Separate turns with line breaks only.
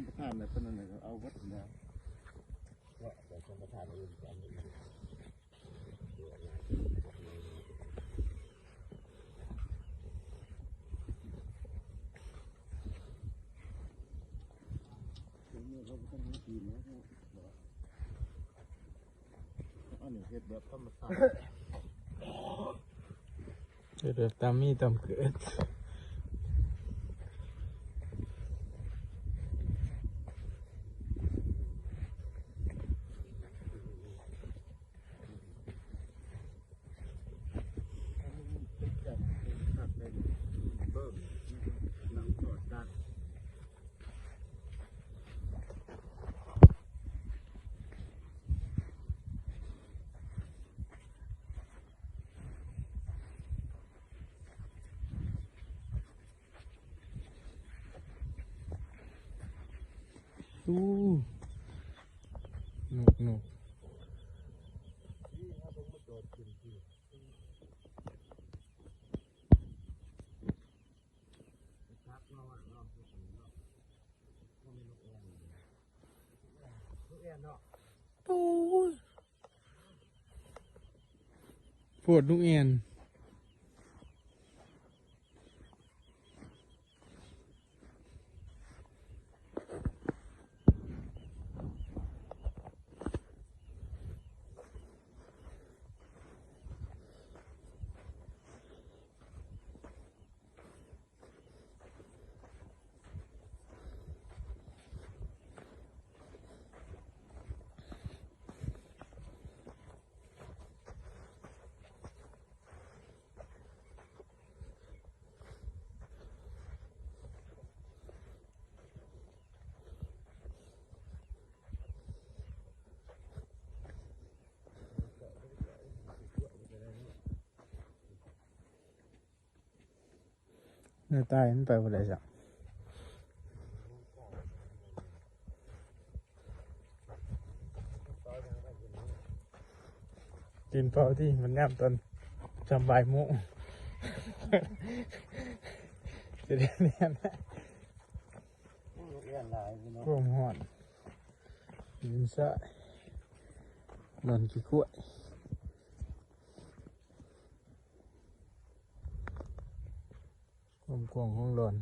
มประทานอะไรเป็นอะไรก็เอาวัดแล้ว
ก็แต่ชมประทานอื่นกัน
เขาต้องให้กินนะครับอันนี้เห็ดแบบธรรมชาติ
เดือดตามมีตามเกิดอู้หนุกหนุกโอ้ยปวดลูกเอียนเนื้อตายมันไปหมดเลยจ้ะกินเปล่าที่มันย่ำตอนจำบ่ายโมงจะได้แน่นะร่วมหอดยินซะนอนกี่ขวดความกว้างของหลอน